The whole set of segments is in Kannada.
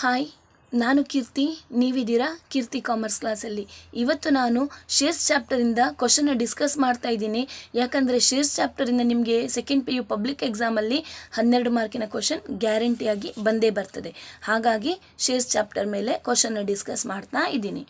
ಹಾಯ್, ನಾನು ಕೀರ್ತಿ. ನೀವಿದ್ದೀರಾ ಕೀರ್ತಿ ಕಾಮರ್ಸ್ ಕ್ಲಾಸಲ್ಲಿ. ಇವತ್ತು ನಾನು ಶೇರ್ಸ್ ಚಾಪ್ಟರಿಂದ ಕ್ವಶನ್ನ ಡಿಸ್ಕಸ್ ಮಾಡ್ತಾ ಇದ್ದೀನಿ. ಯಾಕಂದರೆ ಶೇರ್ಸ್ ಚಾಪ್ಟರಿಂದ ನಿಮಗೆ ಸೆಕೆಂಡ್ PU ಪಬ್ಲಿಕ್ ಎಕ್ಸಾಮಲ್ಲಿ 12 ಮಾರ್ಕಿನ ಕ್ವಶನ್ ಗ್ಯಾರಂಟಿಯಾಗಿ ಬಂದೇ ಬರ್ತದೆ. ಹಾಗಾಗಿ ಶೇರ್ಸ್ ಚಾಪ್ಟರ್ ಮೇಲೆ ಕ್ವಶನ್ನ ಡಿಸ್ಕಸ್ ಮಾಡ್ತಾ ಇದ್ದೀನಿ.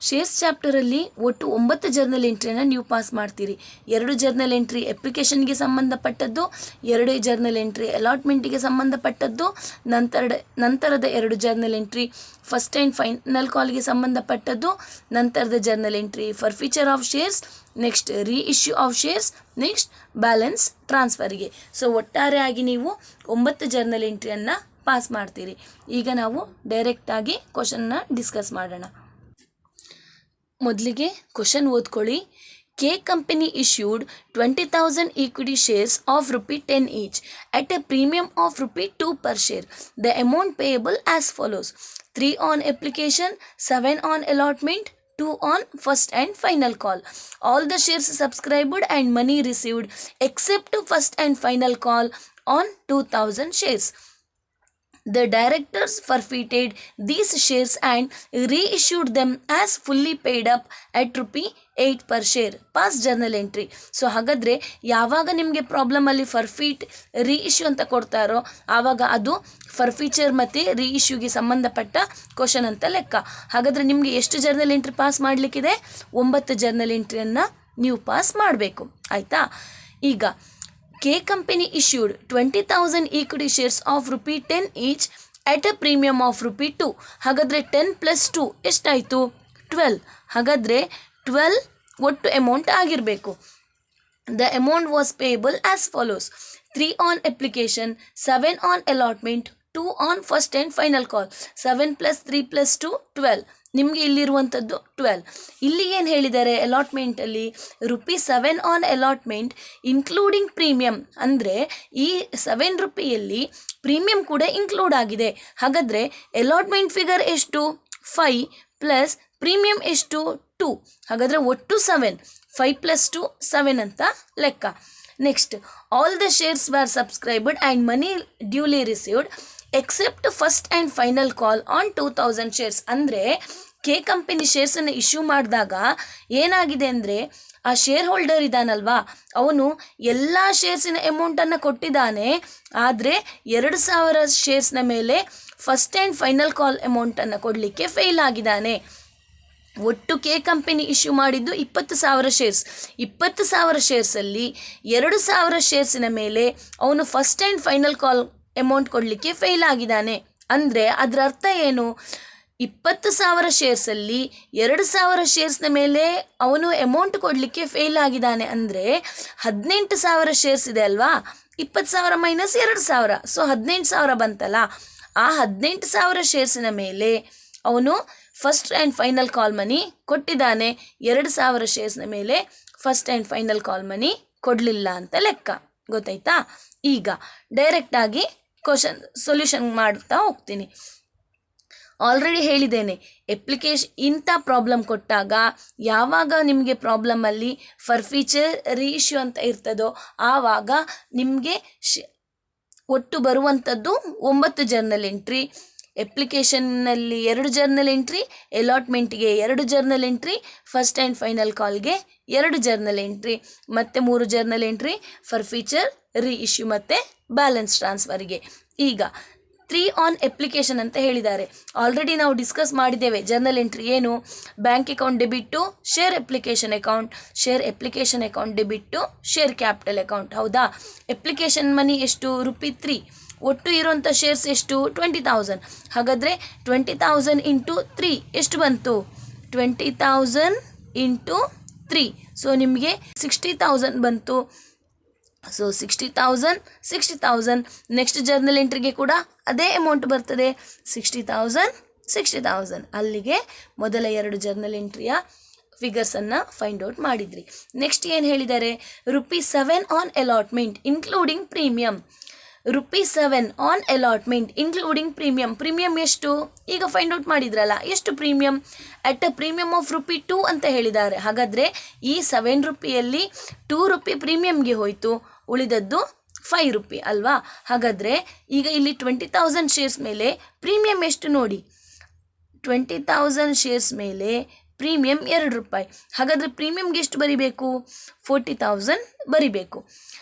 ಶೇರ್ಸ್ ಚಾಪ್ಟರಲ್ಲಿ ಒಟ್ಟು 9 ಜರ್ನಲ್ ಎಂಟ್ರಿಯನ್ನು ನೀವು ಪಾಸ್ ಮಾಡ್ತೀರಿ. 2 ಜರ್ನಲ್ ಎಂಟ್ರಿ ಅಪ್ಲಿಕೇಶನ್ಗೆ ಸಂಬಂಧಪಟ್ಟದ್ದು, 2 ಜರ್ನಲ್ ಎಂಟ್ರಿ ಅಲಾಟ್ಮೆಂಟಿಗೆ ಸಂಬಂಧಪಟ್ಟದ್ದು, ನಂತರದ 2 journal entry first and final ಕಾಲ್ಗೆ ಸಂಬಂಧಪಟ್ಟದ್ದು, ನಂತರದ journal entry forfeiture of shares, next reissue of shares, next balance ಟ್ರಾನ್ಸ್ಫರ್ಗೆ. ಸೊ ಒಟ್ಟಾರೆಯಾಗಿ ನೀವು 9 ಜರ್ನಲ್ ಎಂಟ್ರಿಯನ್ನು ಪಾಸ್ ಮಾಡ್ತೀರಿ. ಈಗ ನಾವು ಡೈರೆಕ್ಟಾಗಿ ಕ್ವಶನ್ನ ಡಿಸ್ಕಸ್ ಮಾಡೋಣ. ಮೊದಲಿಗೆ ಕ್ವಶನ್ ಓದ್ಕೊಳ್ಳಿ. K company issued 20,000 equity shares of ₹10 each at a premium of ₹2 per share. The amount payable as follows: 3 on application, 7 on allotment, 2 on first and final call. All the shares subscribed and money received except first and final call on 2,000 shares. The directors forfeited these shares and reissued them as fully paid up at ₹8 per share. Pass journal entry. So ಹಾಗಾದರೆ ಯಾವಾಗ ನಿಮಗೆ ಪ್ರಾಬ್ಲಮಲ್ಲಿ ಫರ್ಫೀಟ್ ರೀಇಶ್ಯೂ ಅಂತ ಕೊಡ್ತಾರೋ ಆವಾಗ ಅದು ಫರ್ಫೀಚರ್ ಮತ್ತು ರೀಇಶ್ಯೂಗೆ ಸಂಬಂಧಪಟ್ಟ ಕ್ವಶನ್ ಅಂತ ಲೆಕ್ಕ. ಹಾಗಾದರೆ ನಿಮಗೆ ಎಷ್ಟು ಜರ್ನಲ್ ಎಂಟ್ರಿ ಪಾಸ್ ಮಾಡಲಿಕ್ಕಿದೆ? 9 ಜರ್ನಲ್ ಎಂಟ್ರಿಯನ್ನು ನೀವು ಪಾಸ್ ಮಾಡಬೇಕು. ಆಯಿತಾ? ಈಗ K company issued 20,000 equity shares of ₹10 each at a premium of ₹2. ಹಾಗಾದರೆ 10 + 2 ಎಷ್ಟಾಯಿತು? 12. ಹಾಗಾದರೆ 12 ಒಟ್ಟು ಅಮೌಂಟ್ ಆಗಿರಬೇಕು. The amount was payable as follows: 3 on application, 7 on allotment, 2 on first and final ಕಾಲ್. 7 + 3 + 2 12. ನಿಮಗೆ ಇಲ್ಲಿರುವಂಥದ್ದು 12. ಇಲ್ಲಿ ಏನು ಹೇಳಿದ್ದಾರೆ ಅಲಾಟ್ಮೆಂಟಲ್ಲಿ? ₹7 ಆನ್ ಅಲಾಟ್ಮೆಂಟ್ ಇನ್ಕ್ಲೂಡಿಂಗ್ ಪ್ರೀಮಿಯಮ್. ಅಂದರೆ ಈ ₹7 ಪ್ರೀಮಿಯಮ್ ಕೂಡ ಇನ್ಕ್ಲೂಡ್ ಆಗಿದೆ. ಹಾಗಾದರೆ ಅಲಾಟ್ಮೆಂಟ್ ಫಿಗರ್ ಎಷ್ಟು? 5 ಪ್ಲಸ್ ಪ್ರೀಮಿಯಮ್ ಎಷ್ಟು? 2. ಹಾಗಾದರೆ ಒಟ್ಟು 7. 5 + 2 7 ಅಂತ ಲೆಕ್ಕ. Next, all the shares were subscribed and money duly received except first and final call on 2,000 shares. ಅಂದರೆ ಕೆ ಕಂಪನಿ ಶೇರ್ಸನ್ನು ಇಶ್ಯೂ ಮಾಡಿದಾಗ ಏನಾಗಿದೆ ಅಂದರೆ ಆ ಶೇರ್ ಹೋಲ್ಡರ್ ಇದ್ದಾನಲ್ವಾ, ಅವನು ಎಲ್ಲ ಶೇರ್ಸಿನ ಅಮೌಂಟನ್ನು ಕೊಟ್ಟಿದ್ದಾನೆ. ಆದರೆ 2,000 ಶೇರ್ಸ್ನ ಮೇಲೆ ಫಸ್ಟ್ ಆ್ಯಂಡ್ ಫೈನಲ್ ಕಾಲ್ ಅಮೌಂಟನ್ನು ಕೊಡಲಿಕ್ಕೆ ಫೇಲ್ ಆಗಿದ್ದಾನೆ. ಒಟ್ಟು ಕೆ ಕಂಪನಿ ಇಶ್ಯೂ ಮಾಡಿದ್ದು 20,000 ಶೇರ್ಸ್. 20,000 ಶೇರ್ಸಲ್ಲಿ 2,000 ಶೇರ್ಸಿನ ಮೇಲೆ ಅವನು first and final call amount ಕೊಡಲಿಕ್ಕೆ ಫೇಲ್ ಆಗಿದ್ದಾನೆ. ಅಂದರೆ ಅದರ ಅರ್ಥ ಏನು? 20,000 ಶೇರ್ಸಲ್ಲಿ 2,000 ಶೇರ್ಸ್ನ ಮೇಲೆ ಅವನು ಅಮೌಂಟ್ ಕೊಡಲಿಕ್ಕೆ ಫೇಲ್ ಆಗಿದ್ದಾನೆ. ಅಂದರೆ 18,000 ಶೇರ್ಸ್ ಇದೆ ಅಲ್ವಾ, 20,000 ಮೈನಸ್ 2,000, ಸೊ 18,000 ಬಂತಲ್ಲ. ಆ 18,000 ಶೇರ್ಸಿನ ಮೇಲೆ ಅವನು ಫಸ್ಟ್ ಆ್ಯಂಡ್ ಫೈನಲ್ ಕಾಲ್ ಮನಿ ಕೊಟ್ಟಿದ್ದಾನೆ. 2,000 ಶೇರ್ಸ್ನ ಮೇಲೆ ಫಸ್ಟ್ ಆ್ಯಂಡ್ ಫೈನಲ್ ಕಾಲ್ ಮನಿ ಕೊಡಲಿಲ್ಲ ಅಂತ ಲೆಕ್ಕ. ಗೊತ್ತಾಯ್ತಾ? ಈಗ ಡೈರೆಕ್ಟಾಗಿ ಕ್ವಶನ್ ಸೊಲ್ಯೂಷನ್ ಮಾಡ್ತಾ ಹೋಗ್ತೀನಿ. ಆಲ್ರೆಡಿ ಹೇಳಿದ್ದೇನೆ, ಇಂಥ ಪ್ರಾಬ್ಲಮ್ ಕೊಟ್ಟಾಗ ಯಾವಾಗ ನಿಮಗೆ ಪ್ರಾಬ್ಲಮಲ್ಲಿ ಫರ್ಫೀಚರ್ ರೀಇಶ್ಯೂ ಅಂತ ಇರ್ತದೋ ಆವಾಗ ನಿಮಗೆ ಒಟ್ಟು ಬರುವಂಥದ್ದು 9 ಜರ್ನಲ್ ಎಂಟ್ರಿ. ಅಪ್ಲಿಕೇಶನ್ನಲ್ಲಿ 2 ಜರ್ನಲ್ ಎಂಟ್ರಿ, ಅಲಾಟ್ಮೆಂಟ್ಗೆ 2 journal entry, first and final ಕಾಲ್ಗೆ 2 ಜರ್ನಲ್ ಎಂಟ್ರಿ, ಮತ್ತು 3 journal entry forfeiture reissue ಮತ್ತು ಬ್ಯಾಲೆನ್ಸ್ ಟ್ರಾನ್ಸ್ಫರ್ಗೆ. ಈಗ 3 ಆನ್ ಅಪ್ಲಿಕೇಶನ್ ಅಂತ ಹೇಳಿದ್ದಾರೆ. ಆಲ್ರೆಡಿ ನಾವು ಡಿಸ್ಕಸ್ ಮಾಡಿದ್ದೇವೆ. ಜರ್ನಲ್ ಎಂಟ್ರಿ ಏನು? Bank account debit to share application account, share application account debit to share capital account. ಹೌದಾ? ಅಪ್ಲಿಕೇಶನ್ ಮನಿ ಎಷ್ಟು? ₹3. ಒಟ್ಟು ಇರೋಂಥ ಶೇರ್ಸ್ ಎಷ್ಟು? 20,000. ಹಾಗಾದರೆ 20,000 ಇಂಟು 3 ಎಷ್ಟು ಬಂತು? 20,000 ಇಂಟು 3. ಸೊ ನಿಮಗೆ 60,000 ಬಂತು. ಸೊ 60,000 ನೆಕ್ಸ್ಟ್ ಜರ್ನಲ್ ಎಂಟ್ರಿಗೆ ಕೂಡ ಅದೇ ಅಮೌಂಟ್ ಬರ್ತದೆ. 60,000. ಅಲ್ಲಿಗೆ ಮೊದಲ 2 ಜರ್ನಲ್ ಎಂಟ್ರಿಯ ಫಿಗರ್ಸನ್ನು ಫೈಂಡ್ ಔಟ್ ಮಾಡಿದ್ರಿ. ನೆಕ್ಸ್ಟ್ ಏನು ಹೇಳಿದ್ದಾರೆ? ₹7 on allotment including premium. ₹7 on allotment including premium. Premium ಎಷ್ಟು? ಈಗ ಫೈಂಡ್ ಔಟ್ ಮಾಡಿದ್ರಲ್ಲ, ಎಷ್ಟು premium? At a premium of ₹2 ಅಂತ ಹೇಳಿದ್ದಾರೆ. ಹಾಗಾದರೆ ಈ ₹7 ₹2 ಪ್ರೀಮಿಯಮ್ಗೆ ಹೋಯಿತು. ಉಳಿದದ್ದು 5 ರೂಪಿ ಅಲ್ವಾ. ಹಾಗಾದರೆ ಈಗ ಇಲ್ಲಿ 20,000 ಶೇರ್ಸ್ ಮೇಲೆ ಪ್ರೀಮಿಯಂ ಎಷ್ಟು ನೋಡಿ. 20,000 ಶೇರ್ಸ್ ಮೇಲೆ ಪ್ರೀಮಿಯಂ 2 ರೂಪಾಯಿ. ಹಾಗಾದರೆ ಪ್ರೀಮಿಯಂಗೆ ಎಷ್ಟು ಬರಿಬೇಕು? 40,000 ಬರಿಬೇಕು.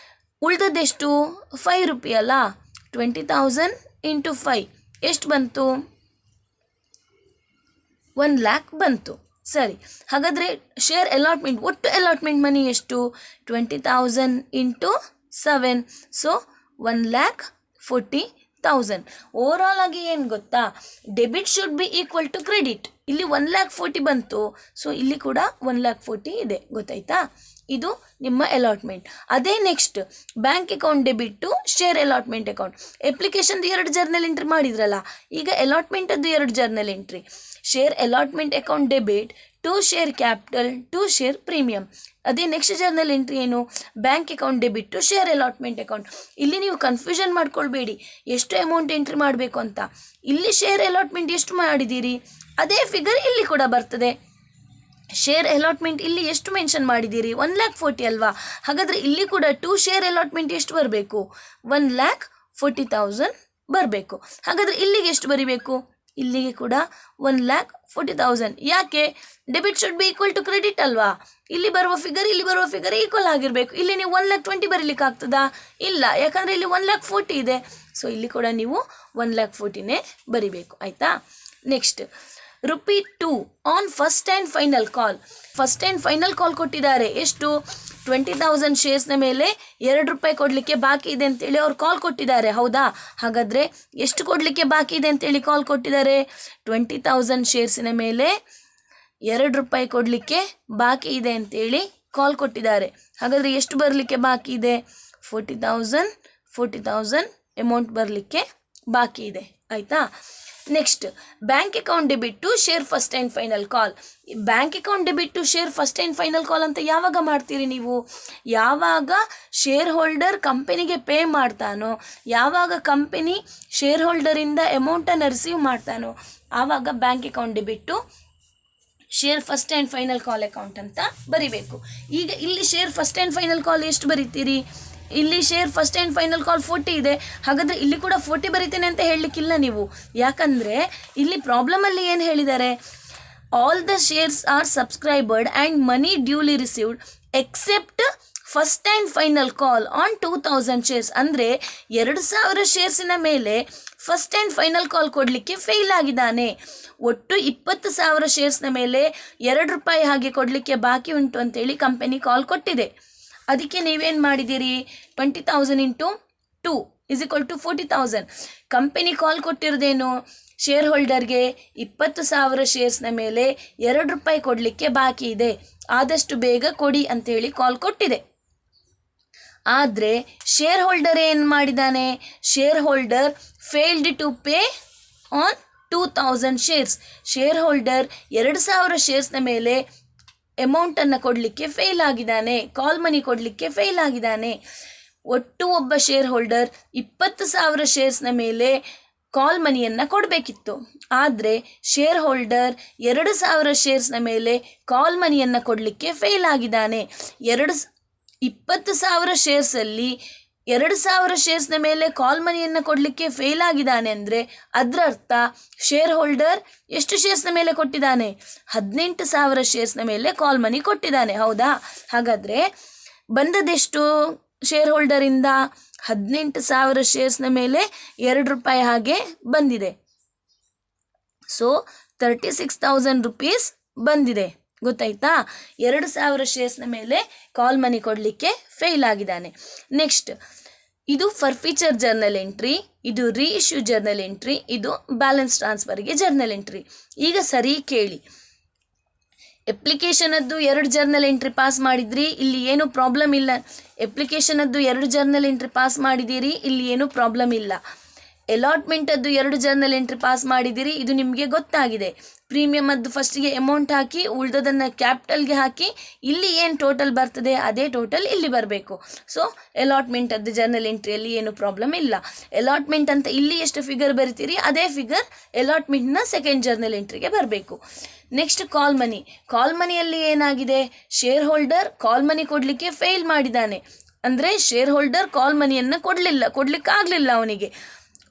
ಉಳಿದದ್ದೆಷ್ಟು? 5 ರೂಪಿ ಅಲ್ಲ. 20,000 ಇಂಟು 5 ಎಷ್ಟು ಬಂತು? 1 lakh ಬಂತು. ಸರಿ, ಹಾಗಾದರೆ ಶೇರ್ ಅಲಾಟ್ಮೆಂಟ್, ಒಟ್ಟು ಅಲಾಟ್ಮೆಂಟ್ ಮನಿ ಎಷ್ಟು? 20,000 ಇಂಟು 7, ಸೊ 1,40,000. ಓವರಾಲ್ ಆಗಿ ಏನು ಗೊತ್ತಾ, debit should be equal to credit. ಇಲ್ಲಿ 1,40,000 ಬಂತು, ಸೊ ಇಲ್ಲಿ ಕೂಡ 1,40,000 ಇದೆ. ಗೊತ್ತಾಯ್ತಾ? ಇದು ನಿಮ್ಮ ಅಲಾಟ್ಮೆಂಟ್. ಅದೇ next bank account debit to share allotment account. ಅಪ್ಲಿಕೇಶನ್ದು 2 ಜರ್ನಲ್ ಎಂಟ್ರಿ ಮಾಡಿದ್ರಲ್ಲ, ಈಗ ಅಲಾಟ್ಮೆಂಟದ್ದು 2 journal entry. Share allotment account debit to share capital to share premium. ಅದೇ ನೆಕ್ಸ್ಟ್ ಜರ್ನಲ್ ಎಂಟ್ರಿ ಏನು? Bank account debit to share allotment account. ಇಲ್ಲಿ ನೀವು ಕನ್ಫ್ಯೂಷನ್ ಮಾಡ್ಕೊಳ್ಬೇಡಿ ಎಷ್ಟು ಅಮೌಂಟ್ ಎಂಟ್ರಿ ಮಾಡಬೇಕು ಅಂತ. ಇಲ್ಲಿ ಶೇರ್ ಅಲಾಟ್ಮೆಂಟ್ ಎಷ್ಟು ಮಾಡಿದ್ದೀರಿ ಅದೇ ಫಿಗರ್ ಇಲ್ಲಿ ಕೂಡ ಬರ್ತದೆ. ಶೇರ್ ಅಲಾಟ್ಮೆಂಟ್ ಇಲ್ಲಿ ಎಷ್ಟು ಮೆನ್ಷನ್ ಮಾಡಿದ್ದೀರಿ? 1,40,000 ಅಲ್ವಾ. ಹಾಗಾದರೆ ಇಲ್ಲಿ ಕೂಡ ಟು ಶೇರ್ ಅಲಾಟ್ಮೆಂಟ್ ಎಷ್ಟು ಬರಬೇಕು? 1,40,000 ಬರಬೇಕು. ಹಾಗಾದರೆ ಇಲ್ಲಿಗೆ ಎಷ್ಟು ಬರಿಬೇಕು? ಇಲ್ಲಿಗೆ ಕೂಡ 1,40,000. ಯಾಕೆ? Debit should be equal to credit ಅಲ್ವಾ. ಇಲ್ಲಿ ಬರುವ ಫಿಗರ್ ಇಲ್ಲಿ ಬರುವ ಫಿಗರ್ ಈಕ್ವಲ್ ಆಗಿರಬೇಕು. ಇಲ್ಲಿ ನೀವು 1,20,000 ಬರೀಲಿಕ್ಕೆ ಆಗ್ತದಾ? ಇಲ್ಲ, ಯಾಕಂದರೆ ಇಲ್ಲಿ 1,40,000 ಇದೆ. ಸೊ ಇಲ್ಲಿ ಕೂಡ ನೀವು 1,40,000ನೇ ಬರಿಬೇಕು. ಆಯಿತಾ? Next ₹2 on first and final call. First and final ಕಾಲ್ ಕೊಟ್ಟಿದ್ದಾರೆ. ಎಷ್ಟು? 20,000 ಶೇರ್ಸ್ನ ಮೇಲೆ ₹2 ಕೊಡಲಿಕ್ಕೆ ಬಾಕಿ ಇದೆ ಅಂತೇಳಿ ಅವ್ರು ಕಾಲ್ ಕೊಟ್ಟಿದ್ದಾರೆ. ಹೌದಾ? ಹಾಗಾದರೆ ಎಷ್ಟು ಕೊಡಲಿಕ್ಕೆ ಬಾಕಿ ಇದೆ ಅಂತೇಳಿ ಕಾಲ್ ಕೊಟ್ಟಿದ್ದಾರೆ? 20,000 ಶೇರ್ಸಿನ ಮೇಲೆ ₹2 ಕೊಡಲಿಕ್ಕೆ ಬಾಕಿ ಇದೆ ಅಂತೇಳಿ ಕಾಲ್ ಕೊಟ್ಟಿದ್ದಾರೆ. ಹಾಗಾದರೆ ಎಷ್ಟು ಬರಲಿಕ್ಕೆ ಬಾಕಿ ಇದೆ? 40,000 ಅಮೌಂಟ್ ಬರಲಿಕ್ಕೆ ಬಾಕಿ ಇದೆ. ಆಯಿತಾ? Next bank account debit to share first and final call. Bank account debit to share first and final call ಅಂತ ಯಾವಾಗ ಮಾಡ್ತೀರಿ ನೀವು? ಯಾವಾಗ ಶೇರ್ ಹೋಲ್ಡರ್ ಕಂಪನಿಗೆ ಪೇ ಮಾಡ್ತಾನೋ, ಯಾವಾಗ ಕಂಪನಿ ಶೇರ್ ಹೋಲ್ಡರಿಂದ ಅಮೌಂಟನ್ನು ರಿಸೀವ್ ಮಾಡ್ತಾನೋ, ಆವಾಗ bank account debit to share first and final call account ಅಂತ ಬರಿಬೇಕು. ಈಗ ಇಲ್ಲಿ share first and final call ಎಷ್ಟು ಬರೀತೀರಿ? ಇಲ್ಲಿ share first and final call 40 ಇದೆ. ಹಾಗಾದರೆ ಇಲ್ಲಿ ಕೂಡ 40 ಬರೀತೇನೆ ಅಂತ ಹೇಳಲಿಕ್ಕಿಲ್ಲ ನೀವು. ಯಾಕಂದರೆ ಇಲ್ಲಿ ಪ್ರಾಬ್ಲಮಲ್ಲಿ ಏನು ಹೇಳಿದ್ದಾರೆ? All the shares are subscribed and money duly received except first and final call on 2,000 shares. ಅಂದರೆ 2,000 ಶೇರ್ಸಿನ ಮೇಲೆ ಫಸ್ಟ್ ಆ್ಯಂಡ್ ಫೈನಲ್ ಕಾಲ್ ಕೊಡಲಿಕ್ಕೆ ಫೇಲ್ ಆಗಿದ್ದಾನೆ. ಒಟ್ಟು 20,000 ಶೇರ್ಸ್ನ ಮೇಲೆ ₹2 ಹಾಗೆ ಕೊಡಲಿಕ್ಕೆ ಬಾಕಿ ಉಂಟು ಅಂತೇಳಿ ಕಂಪನಿ ಕಾಲ್ ಕೊಟ್ಟಿದೆ. ಅದಕ್ಕೆ ನೀವೇನು ಮಾಡಿದ್ದೀರಿ? 20,000 into 2 is equal to 40,000. Company call ಕೊಟ್ಟಿರೋದೇನು? ಶೇರ್ ಹೋಲ್ಡರ್ಗೆ 20,000 ಶೇರ್ಸ್ನ ಮೇಲೆ ₹2 ಕೊಡಲಿಕ್ಕೆ ಬಾಕಿ ಇದೆ, ಆದಷ್ಟು ಬೇಗ ಕೊಡಿ ಅಂತೇಳಿ ಕಾಲ್ ಕೊಟ್ಟಿದೆ. ಆದರೆ ಶೇರ್ ಹೋಲ್ಡರ್ ಏನು ಮಾಡಿದ್ದಾನೆ? Shareholder failed to pay on 2,000 shares. Shareholder 2,000 ಶೇರ್ಸ್ನ ಮೇಲೆ ಅಮೌಂಟನ್ನು ಕೊಡಲಿಕ್ಕೆ ಫೇಲ್ ಆಗಿದ್ದಾನೆ, ಕಾಲ್ ಮನಿ ಕೊಡಲಿಕ್ಕೆ ಫೇಲ್ ಆಗಿದ್ದಾನೆ. ಒಟ್ಟು ಒಬ್ಬ ಶೇರ್ ಹೋಲ್ಡರ್ 20,000 ಶೇರ್ಸ್ನ ಮೇಲೆ ಕಾಲ್ ಮನಿಯನ್ನು ಕೊಡಬೇಕಿತ್ತು. ಆದರೆ ಶೇರ್ ಹೋಲ್ಡರ್ 2,000 ಶೇರ್ಸ್ನ ಮೇಲೆ ಕಾಲ್ ಮನಿಯನ್ನು ಕೊಡಲಿಕ್ಕೆ ಫೇಲ್ ಆಗಿದ್ದಾನೆ. 20,000 ಶೇರ್ಸಲ್ಲಿ 2,000 ಶೇರ್ಸ್ನ ಮೇಲೆ ಕಾಲ್ ಮನಿಯನ್ನು ಕೊಡಲಿಕ್ಕೆ ಫೇಲ್ ಆಗಿದ್ದಾನೆ ಅಂದರೆ ಅದರ ಅರ್ಥ ಶೇರ್ ಹೋಲ್ಡರ್ ಎಷ್ಟು ಶೇರ್ಸ್ನ ಮೇಲೆ ಕೊಟ್ಟಿದ್ದಾನೆ? 18,000 ಶೇರ್ಸ್ನ ಮೇಲೆ ಕಾಲ್ ಮನಿ ಕೊಟ್ಟಿದ್ದಾನೆ. ಹೌದಾ? ಹಾಗಾದರೆ ಬಂದದೆಷ್ಟು ಶೇರ್ ಹೋಲ್ಡರಿಂದ? 18,000 ಶೇರ್ಸ್ನ ಮೇಲೆ ₹2 ಹಾಗೆ ಬಂದಿದೆ. ಸೊ 36,000 ರೂಪೀಸ್ ಬಂದಿದೆ. ಗೊತ್ತಾಯ್ತಾ? 2,000 ಶೇರ್ಸ್ನ ಮೇಲೆ ಕಾಲ್ ಮನಿ ಕೊಡಲಿಕ್ಕೆ ಫೇಲ್ ಆಗಿದ್ದಾನೆ. ನೆಕ್ಸ್ಟ್ ಇದು ಫರ್ಫೀಚರ್ ಜರ್ನಲ್ ಎಂಟ್ರಿ, ಇದು ರೀಇಶ್ಯೂ ಜರ್ನಲ್ ಎಂಟ್ರಿ, ಇದು ಬ್ಯಾಲೆನ್ಸ್ ಟ್ರಾನ್ಸ್ಫರ್ಗೆ ಜರ್ನಲ್ ಎಂಟ್ರಿ. ಈಗ ಸರಿ ಕೇಳಿ, ಅಪ್ಲಿಕೇಶನದ್ದು 2 ಜರ್ನಲ್ ಎಂಟ್ರಿ ಪಾಸ್ ಮಾಡಿದ್ರಿ, ಇಲ್ಲಿ ಏನೂ ಪ್ರಾಬ್ಲಮ್ ಇಲ್ಲ. ಅಪ್ಲಿಕೇಶನದ್ದು 2 ಜರ್ನಲ್ ಎಂಟ್ರಿ ಪಾಸ್ ಮಾಡಿದ್ದೀರಿ, ಇಲ್ಲಿ ಏನೂ ಪ್ರಾಬ್ಲಮ್ ಇಲ್ಲ. ಅಲಾಟ್ಮೆಂಟದ್ದು 2 ಜರ್ನಲ್ ಎಂಟ್ರಿ ಪಾಸ್ ಮಾಡಿದ್ದೀರಿ, ಇದು ನಿಮಗೆ ಗೊತ್ತಾಗಿದೆ. ಪ್ರೀಮಿಯಮದ್ದು ಫಸ್ಟಿಗೆ ಅಮೌಂಟ್ ಹಾಕಿ ಉಳಿದದನ್ನು ಕ್ಯಾಪಿಟಲ್ಗೆ ಹಾಕಿ ಇಲ್ಲಿ ಏನು ಟೋಟಲ್ ಬರ್ತದೆ ಅದೇ ಟೋಟಲ್ ಇಲ್ಲಿ ಬರಬೇಕು. ಸೊ ಅಲಾಟ್ಮೆಂಟದ್ದು ಜರ್ನಲ್ ಎಂಟ್ರಿಯಲ್ಲಿ ಏನು ಪ್ರಾಬ್ಲಮ್ ಇಲ್ಲ. ಅಲಾಟ್ಮೆಂಟ್ ಅಂತ ಇಲ್ಲಿ ಎಷ್ಟು ಫಿಗರ್ ಬರಿತೀರಿ ಅದೇ ಫಿಗರ್ ಅಲಾಟ್ಮೆಂಟ್ನ ಸೆಕೆಂಡ್ ಜರ್ನಲ್ ಎಂಟ್ರಿಗೆ ಬರಬೇಕು. ನೆಕ್ಸ್ಟ್ ಕಾಲ್ ಮನಿ. ಕಾಲ್ ಮನಿಯಲ್ಲಿ ಏನಾಗಿದೆ? ಶೇರ್ ಹೋಲ್ಡರ್ ಕಾಲ್ ಮನಿ ಕೊಡಲಿಕ್ಕೆ ಫೇಲ್ ಮಾಡಿದ್ದಾನೆ. ಅಂದರೆ ಶೇರ್ ಹೋಲ್ಡರ್ ಕಾಲ್ ಮನಿಯನ್ನು ಕೊಡಲಿಕ್ಕಾಗಲಿಲ್ಲ ಅವನಿಗೆ.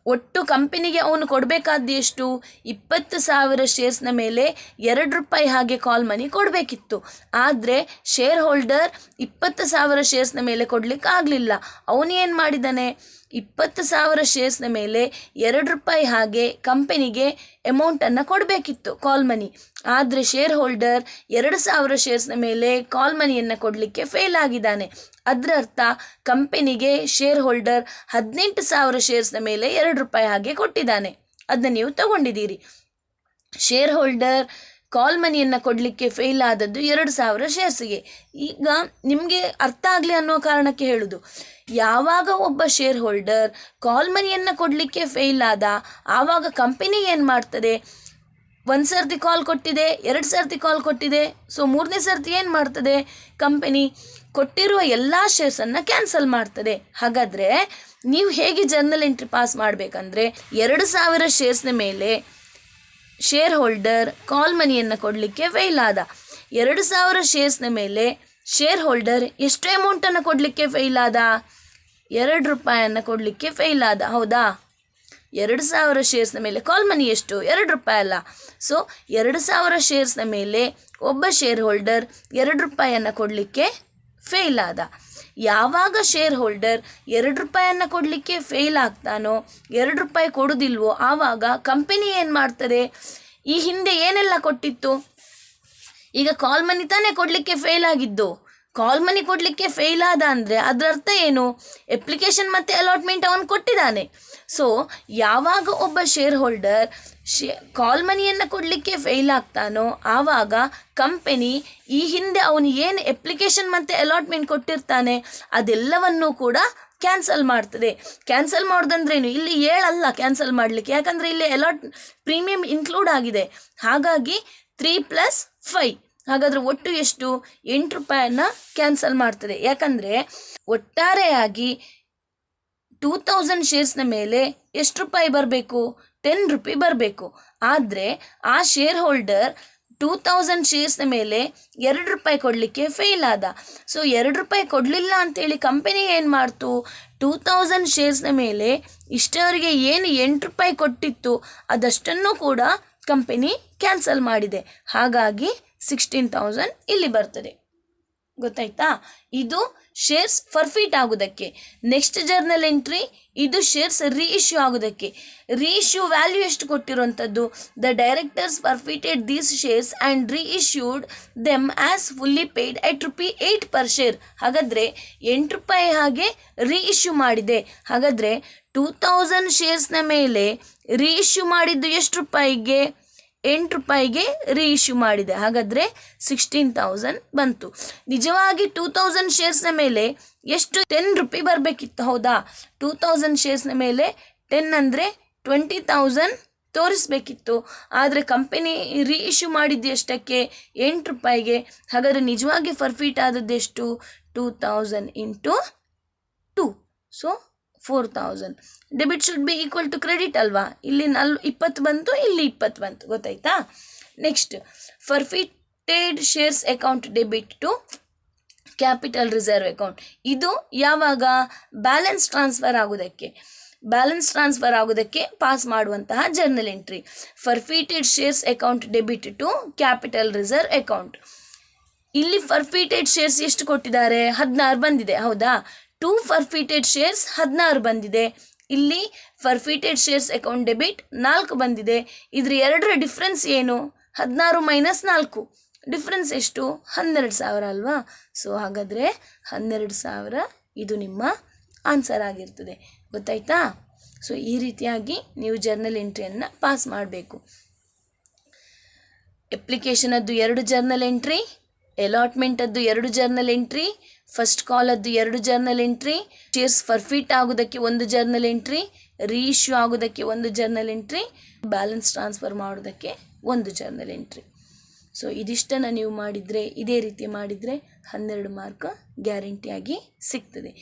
ಒಟ್ಟು ಕಂಪನಿಗೆ ಅವನು ಕೊಡಬೇಕಾದ್ದು ಎಷ್ಟು? 20,000 ಶೇರ್ಸ್ನ ಮೇಲೆ ₹2 ಹಾಗೆ ಕಾಲ್ ಮನಿ ಕೊಡಬೇಕಿತ್ತು. ಆದರೆ ಶೇರ್ ಹೋಲ್ಡರ್ 20,000 ಶೇರ್ಸ್ನ ಮೇಲೆ ಕೊಡಲಿಕ್ಕಾಗಲಿಲ್ಲ. ಅವನು ಏನು ಮಾಡಿದ್ದಾನೆ, 20,000 ಶೇರ್ಸ್ನ ಮೇಲೆ ₹2 ಹಾಗೆ ಕಂಪನಿಗೆ ಅಮೌಂಟನ್ನು ಕೊಡಬೇಕಿತ್ತು ಕಾಲ್ ಮನಿ. ಆದರೆ ಶೇರ್ ಹೋಲ್ಡರ್ 2,000 ಶೇರ್ಸ್ನ ಮೇಲೆ ಕಾಲ್ ಮನಿಯನ್ನು ಕೊಡಲಿಕ್ಕೆ ಫೇಲ್ ಆಗಿದ್ದಾನೆ. ಅದರ ಅರ್ಥ ಕಂಪನಿಗೆ ಶೇರ್ ಹೋಲ್ಡರ್ 18,000 ಶೇರ್ಸ್ನ ಮೇಲೆ ₹2 ಹಾಗೆ ಕೊಟ್ಟಿದ್ದಾನೆ. ಅದನ್ನ ನೀವು ತಗೊಂಡಿದ್ದೀರಿ. ಶೇರ್ ಹೋಲ್ಡರ್ ಕಾಲ್ ಮನಿಯನ್ನು ಕೊಡಲಿಕ್ಕೆ ಫೇಲ್ ಆದದ್ದು 2,000 ಶೇರ್ಸ್ಗೆ. ಈಗ ನಿಮಗೆ ಅರ್ಥ ಆಗಲಿ ಅನ್ನೋ ಕಾರಣಕ್ಕೆ ಹೇಳೋದು, ಯಾವಾಗ ಒಬ್ಬ ಶೇರ್ ಹೋಲ್ಡರ್ ಕಾಲ್ ಮನಿಯನ್ನು ಕೊಡಲಿಕ್ಕೆ ಫೇಲ್ ಆದ ಆವಾಗ ಕಂಪನಿ ಏನು ಮಾಡ್ತದೆ, 1 ಸರ್ತಿ ಕಾಲ್ ಕೊಟ್ಟಿದೆ, 2 ಸರ್ತಿ ಕಾಲ್ ಕೊಟ್ಟಿದೆ, ಸೊ 3ನೇ ಸರ್ತಿ ಏನು ಮಾಡ್ತದೆ, ಕಂಪನಿ ಕೊಟ್ಟಿರುವ ಎಲ್ಲ ಶೇರ್ಸನ್ನು ಕ್ಯಾನ್ಸಲ್ ಮಾಡ್ತದೆ. ಹಾಗಾದರೆ ನೀವು ಹೇಗೆ ಜರ್ನಲ್ ಎಂಟ್ರಿ ಪಾಸ್ ಮಾಡಬೇಕಂದ್ರೆ, 2,000 ಶೇರ್ಸ್ನ ಮೇಲೆ ಶೇರ್ ಹೋಲ್ಡರ್ ಕಾಲ್ ಮನಿಯನ್ನು ಕೊಡಲಿಕ್ಕೆ ಫೇಲ್ ಆದ. 2,000 ಶೇರ್ಸ್ನ ಮೇಲೆ ಶೇರ್ ಹೋಲ್ಡರ್ ಎಷ್ಟು ಅಮೌಂಟನ್ನು ಕೊಡಲಿಕ್ಕೆ ಫೇಲ್ ಆದ? ₹2 ಕೊಡಲಿಕ್ಕೆ ಫೇಲ್ ಆದ, ಹೌದಾ? 2,000 ಶೇರ್ಸ್ನ ಮೇಲೆ ಕಾಲ್ ಮನಿ ಎಷ್ಟು? ₹2 ಅಲ್ಲ. ಸೊ 2,000 ಶೇರ್ಸ್ನ ಮೇಲೆ ಒಬ್ಬ ಶೇರ್ ಹೋಲ್ಡರ್ ₹2 ಕೊಡಲಿಕ್ಕೆ ಫೇಲ್ ಆದ. ಯಾವಾಗ ಶೇರ್ ಹೋಲ್ಡರ್ ₹2 ಕೊಡಲಿಕ್ಕೆ ಫೇಲ್ ಆಗ್ತಾನೋ, ₹2 ಕೊಡೋದಿಲ್ವೋ, ಆವಾಗ ಕಂಪನಿ ಏನು ಮಾಡ್ತದೆ, ಈ ಹಿಂದೆ ಏನೆಲ್ಲ ಕೊಟ್ಟಿತ್ತು, ಈಗ ಕಾಲ್ ಮನಿ ತಾನೇ ಕೊಡಲಿಕ್ಕೆ ಫೇಲ್ ಆಗಿದ್ದು, ಕಾಲ್ ಮನಿ ಕೊಡಲಿಕ್ಕೆ ಫೇಲ್ ಆದ ಅಂದರೆ ಅದರ ಅರ್ಥ ಏನು, ಅಪ್ಲಿಕೇಶನ್ ಮತ್ತು ಅಲಾಟ್ಮೆಂಟ್ ಅವನು ಕೊಟ್ಟಿದ್ದಾನೆ. ಸೊ ಯಾವಾಗ ಒಬ್ಬ ಶೇರ್ ಹೋಲ್ಡರ್ ಕಾಲ್ ಮನಿಯನ್ನು ಕೊಡಲಿಕ್ಕೆ ಫೇಲ್ ಆಗ್ತಾನೋ ಆವಾಗ ಕಂಪನಿ ಈ ಹಿಂದೆ ಅವನು ಏನು ಅಪ್ಲಿಕೇಶನ್ ಮತ್ತು ಅಲಾಟ್ಮೆಂಟ್ ಕೊಟ್ಟಿರ್ತಾನೆ ಅದೆಲ್ಲವನ್ನೂ ಕೂಡ ಕ್ಯಾನ್ಸಲ್ ಮಾಡ್ತದೆ. ಕ್ಯಾನ್ಸಲ್ ಮಾಡೋದಂದ್ರೇನು, ಇಲ್ಲಿ 7 ಅಲ್ಲ ಕ್ಯಾನ್ಸಲ್ ಮಾಡಲಿಕ್ಕೆ, ಯಾಕಂದರೆ ಇಲ್ಲಿ ಪ್ರೀಮಿಯಂ ಇನ್ಕ್ಲೂಡ್ ಆಗಿದೆ. ಹಾಗಾಗಿ 3 + 5, ಹಾಗಾದರೆ ಒಟ್ಟು ಎಷ್ಟು? ₹8 ಕ್ಯಾನ್ಸಲ್ ಮಾಡ್ತದೆ. ಯಾಕಂದರೆ ಒಟ್ಟಾರೆಯಾಗಿ 2,000 ಶೇರ್ಸ್ನ ಮೇಲೆ ಎಷ್ಟು ರೂಪಾಯಿ ಬರಬೇಕು? ₹10 ಬರಬೇಕು. ಆದರೆ ಆ ಶೇರ್ ಹೋಲ್ಡರ್ 2,000 ಶೇರ್ಸ್ನ ಮೇಲೆ ₹2 ಕೊಡಲಿಕ್ಕೆ ಫೇಲ್ ಆದ. ಸೊ ₹2 ಕೊಡಲಿಲ್ಲ ಅಂತೇಳಿ ಕಂಪನಿ ಏನು ಮಾಡ್ತು, 2,000 ಶೇರ್ಸ್ನ ಮೇಲೆ ಇಷ್ಟವರೆಗೆ ಏನು ₹8 ಕೊಟ್ಟಿತ್ತು ಅದಷ್ಟನ್ನು ಕೂಡ ಕಂಪನಿ ಕ್ಯಾನ್ಸಲ್ ಮಾಡಿದೆ. ಹಾಗಾಗಿ 16,000 ಇಲ್ಲಿ ಬರ್ತದೆ. ಗೊತ್ತಾಯ್ತಾ? ಇದು ಶೇರ್ಸ್ ಫರ್ಫಿಟ್ ಆಗೋದಕ್ಕೆ. ನೆಕ್ಸ್ಟ್ ಜರ್ನಲ್ ಎಂಟ್ರಿ, ಇದು ಶೇರ್ಸ್ ರೀಇಶ್ಯೂ ಆಗೋದಕ್ಕೆ. ರೀಇಶ್ಯೂ ವ್ಯಾಲ್ಯೂ ಎಷ್ಟು ಕೊಟ್ಟಿರುವಂಥದ್ದು, the directors forfeited these shares and reissued them as fully paid at ₹8 per share. ಹಾಗಾದರೆ ₹8 ಹಾಗೆ ರೀಇಶ್ಯೂ ಮಾಡಿದೆ. ಹಾಗಾದರೆ 2,000 ಶೇರ್ಸ್ನ ಮೇಲೆ ರೀಇಶ್ಯೂ ಮಾಡಿದ್ದು ಎಷ್ಟು ರೂಪಾಯಿಗೆ? ₹8 ರೀಇಶ್ಯೂ ಮಾಡಿದೆ. ಹಾಗಾದರೆ 16,000 ಬಂತು. ನಿಜವಾಗಿ 2,000 ಶೇರ್ಸ್ನ ಮೇಲೆ ಎಷ್ಟು? ₹10 ಬರಬೇಕಿತ್ತು, ಹೌದಾ? 2,000 ಶೇರ್ಸ್ನ ಮೇಲೆ 10 ಅಂದರೆ 20,000 ತೋರಿಸ್ಬೇಕಿತ್ತು. ಆದರೆ ಕಂಪನಿ ರೀಇಶ್ಯೂ ಮಾಡಿದ್ದು ಎಷ್ಟಕ್ಕೆ? ₹8. ಹಾಗಾದರೆ ನಿಜವಾಗಿ ಫರ್ಫಿಟ್ ಆದದ್ದೆಷ್ಟು? 2,000 × 2, so 4,000. Debit should be equal to credit ಅಲ್ವಾ? ಇಲ್ಲಿ 20 ಬಂತು, ಇಲ್ಲಿ 20 ಬಂತು. ಗೊತ್ತಾಯ್ತಾ? Next, forfeited shares account debit to capital reserve account. ಇದು ಯಾವಾಗ? ಬ್ಯಾಲೆನ್ಸ್ ಟ್ರಾನ್ಸ್ಫರ್ ಆಗೋದಕ್ಕೆ ಪಾಸ್ ಮಾಡುವಂತಹ journal entry. Forfeited shares account debit to capital reserve account. ಇಲ್ಲಿ ಫರ್ಫಿಟೆಡ್ ಶೇರ್ಸ್ ಎಷ್ಟು ಕೊಟ್ಟಿದ್ದಾರೆ? 16 ಬಂದಿದೆ, ಹೌದಾ? 2 ಫರ್ಫಿಟೆಡ್ ಶೇರ್ಸ್ 16 ಬಂದಿದೆ. ಇಲ್ಲಿ ಫರ್ಫಿಟೆಡ್ ಶೇರ್ಸ್ ಅಕೌಂಟ್ ಡೆಬಿಟ್ 4 ಬಂದಿದೆ. ಇದ್ರ ಎರಡರ ಡಿಫ್ರೆನ್ಸ್ ಏನು? 16 - 4 ಡಿಫ್ರೆನ್ಸ್ ಎಷ್ಟು? 12,000 ಅಲ್ವಾ? ಸೊ ಹಾಗಾದರೆ 12,000 ಇದು ನಿಮ್ಮ ಆನ್ಸರ್ ಆಗಿರ್ತದೆ. ಗೊತ್ತಾಯ್ತಾ? ಸೊ ಈ ರೀತಿಯಾಗಿ ನೀವು ಜರ್ನಲ್ ಎಂಟ್ರಿಯನ್ನು ಪಾಸ್ ಮಾಡಬೇಕು. ಅಪ್ಲಿಕೇಶನದ್ದು 2 ಜರ್ನಲ್ ಎಂಟ್ರಿ, ಅಲಾಟ್ಮೆಂಟದ್ದು 2 ಜರ್ನಲ್ ಎಂಟ್ರಿ, ಫಸ್ಟ್ ಕಾಲದ್ದು 2 ಜರ್ನಲ್ ಎಂಟ್ರಿ, ಶೇರ್ಸ್ ಫರ್ಫಿಟ್ ಆಗೋದಕ್ಕೆ 1 ಜರ್ನಲ್ ಎಂಟ್ರಿ, ರೀಇಶ್ಯೂ ಆಗೋದಕ್ಕೆ 1 ಜರ್ನಲ್ ಎಂಟ್ರಿ, ಬ್ಯಾಲೆನ್ಸ್ ಟ್ರಾನ್ಸ್ಫರ್ ಮಾಡೋದಕ್ಕೆ 1 ಜರ್ನಲ್ ಎಂಟ್ರಿ. ಸೊ ಇದಿಷ್ಟನ್ನು ನೀವು ಮಾಡಿದರೆ, ಇದೇ ರೀತಿ ಮಾಡಿದರೆ 12 ಮಾರ್ಕ್ ಗ್ಯಾರಂಟಿಯಾಗಿ ಸಿಗ್ತದೆ.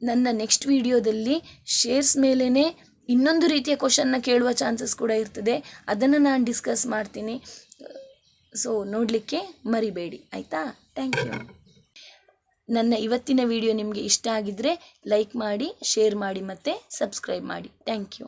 ನನ್ನ ನೆಕ್ಸ್ಟ್ ವಿಡಿಯೋದಲ್ಲಿ ಶೇರ್ಸ್ ಮೇಲೇ ಇನ್ನೊಂದು ರೀತಿಯ ಕ್ವಶನ್ನ ಕೇಳುವ ಚಾನ್ಸಸ್ ಕೂಡ ಇರ್ತದೆ. ಅದನ್ನು ನಾನು ಡಿಸ್ಕಸ್ ಮಾಡ್ತೀನಿ. ಸೊ ನೋಡಲಿಕ್ಕೆ ಮರಿಬೇಡಿ, ಆಯಿತಾ? Thank you. ನನ್ನ ಇವತ್ತಿನ ವಿಡಿಯೋ ನಿಮಗೆ ಇಷ್ಟ ಆಗಿದ್ದರೆ ಲೈಕ್ ಮಾಡಿ, ಶೇರ್ ಮಾಡಿ ಮತ್ತು ಸಬ್ಸ್ಕ್ರೈಬ್ ಮಾಡಿ. Thank you.